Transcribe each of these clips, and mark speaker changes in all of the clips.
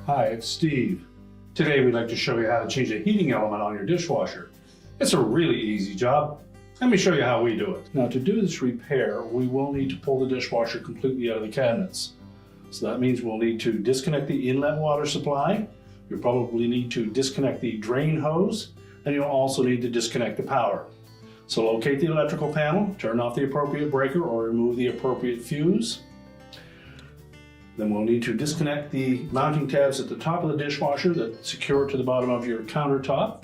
Speaker 1: Hi, it's Steve. Today we'd like to show you how to change a heating element on your dishwasher. It's a really easy job. Let me show you how we do it. Now, to do this repair, we will need to pull the dishwasher completely out of the cabinets. So that means we'll need to disconnect the inlet water supply. You'll probably need to disconnect the drain hose, and you'll also need to disconnect the power. So locate the electrical panel, turn off the appropriate breaker or remove the appropriate fuse. Then we'll need to disconnect the mounting tabs at the top of the dishwasher that secure to the bottom of your countertop.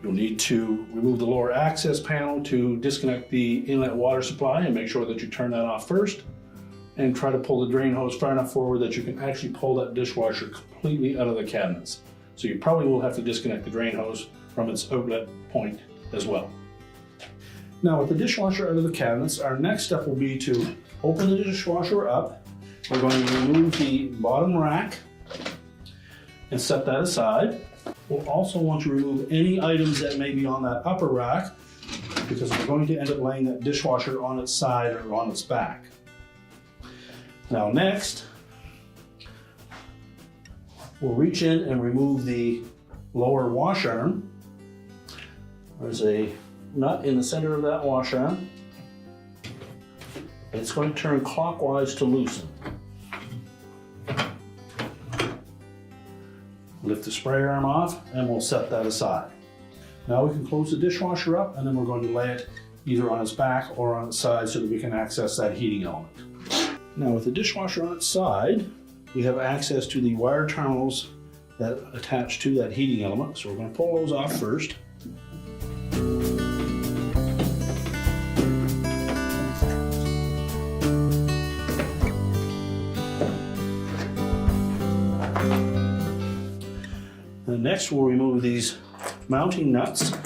Speaker 1: You'll need to remove the lower access panel to disconnect the inlet water supply and make sure that you turn that off first. And try to pull the drain hose far enough forward that you can actually pull that dishwasher completely out of the cabinets. So you probably will have to disconnect the drain hose from its outlet point as well. Now, with the dishwasher out of the cabinets, our next step will be to open the dishwasher up. We're going to remove the bottom rack and set that aside. We'll also want to remove any items that may be on that upper rack because we're going to end up laying that dishwasher on its side or on its back. Now next, we'll reach in and remove the lower wash arm. There's a nut in the center of that wash arm. It's going to turn clockwise to loosen. Lift the spray arm off and we'll set that aside. Now we can close the dishwasher up and then we're going to lay it either on its back or on its side so that we can access that heating element. Now with the dishwasher on its side, we have access to the wire terminals that attach to that heating element. So we're going to pull those off first. And next we'll remove these mounting nuts. So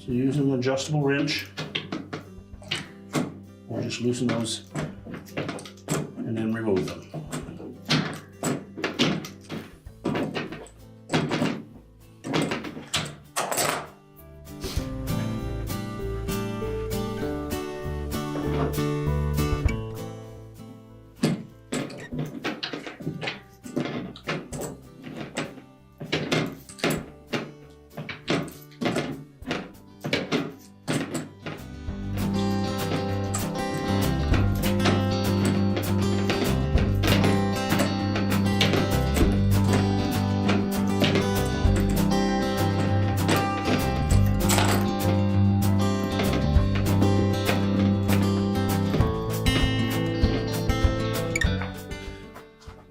Speaker 1: using an adjustable wrench, we'll just loosen those and then remove them.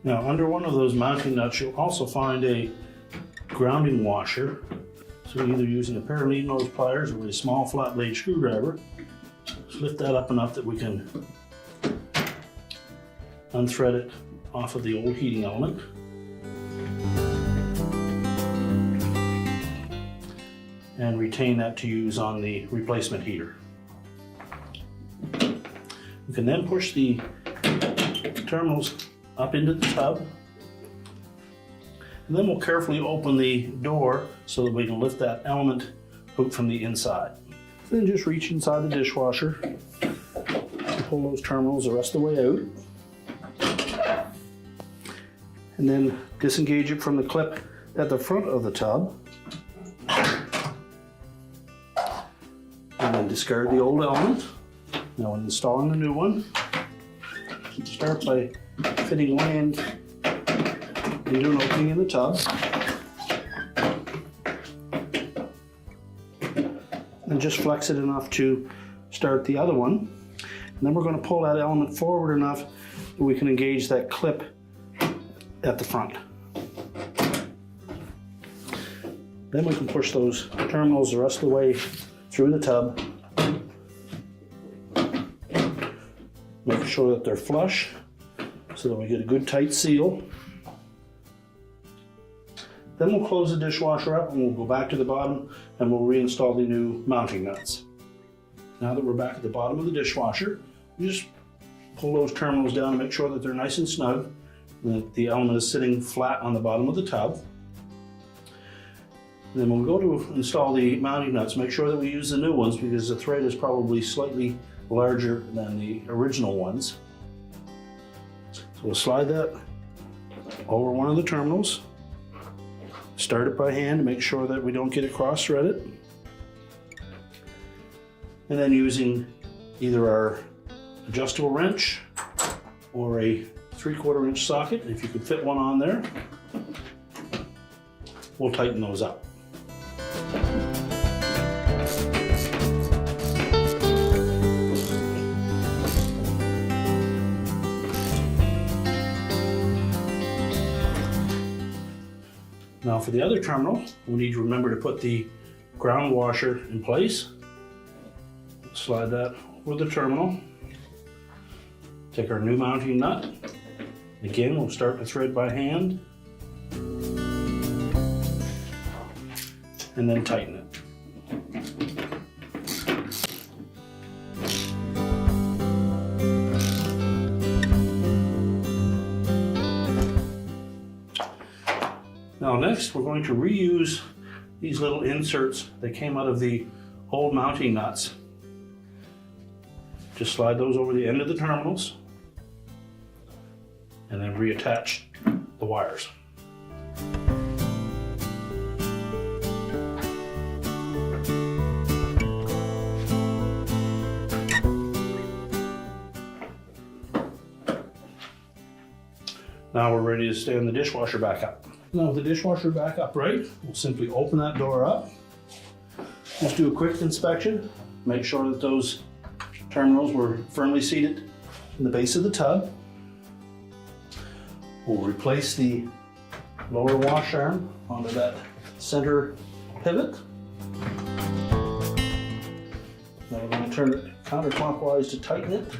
Speaker 1: Now, under one of those mounting nuts, you'll also find a grounding washer. So either using a pair of needle nose pliers or a small flat blade screwdriver, just lift that up enough that we can unthread it off of the old heating element. And retain that to use on the replacement heater. You can then push the terminals up into the tub, and then we'll carefully open the door so that we can lift that element out from the inside. Then just reach inside the dishwasher and pull those terminals the rest of the way out, and then disengage it from the clip at the front of the tub, and then discard the old element. Now, when installing the new one, start by fitting one end into an opening in the tub, and just flex it enough to start the other one. And then we're going to pull that element forward enough that we can engage that clip at the front. Then we can push those terminals the rest of the way through the tub, making sure that they're flush so that we get a good tight seal. Then we'll close the dishwasher up and we'll go back to the bottom and we'll reinstall the new mounting nuts. Now that we're back at the bottom of the dishwasher, we just pull those terminals down and make sure that they're nice and snug, and that the element is sitting flat on the bottom of the tub. And then when we go to install the mounting nuts, make sure that we use the new ones because the thread is probably slightly larger than the original ones. So we'll slide that
Speaker 2: over one of the terminals. Start it by hand to make sure that we don't get it cross-threaded. And then using either our adjustable wrench or a 3/4 inch socket, if you could fit one on there, we'll tighten those up. Now for the other terminal, we need to remember to put the ground washer in place. Slide that over the terminal. Take our new mounting nut. Again, we'll start the thread by hand. And then tighten it. Now next, we're going to reuse these little inserts that came out of the old mounting nuts. Just slide those over the end of the terminals and then reattach the wires. Now we're ready to stand the dishwasher back up. Now with the dishwasher back upright, we'll simply open that door up. Let's do a quick inspection. Make sure that those terminals were firmly seated in the base of the tub. We'll replace the lower wash arm onto that center pivot. Now we're going to turn it counterclockwise to tighten it.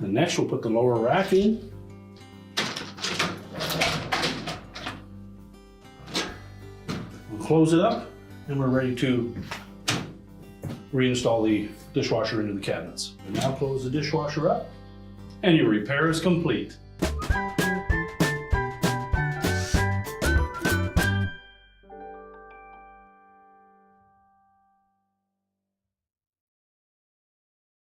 Speaker 2: Next, we'll put the lower rack in. We'll close it up, and we're ready to reinstall the dishwasher into the cabinets. And now close the dishwasher up, and your repair is complete.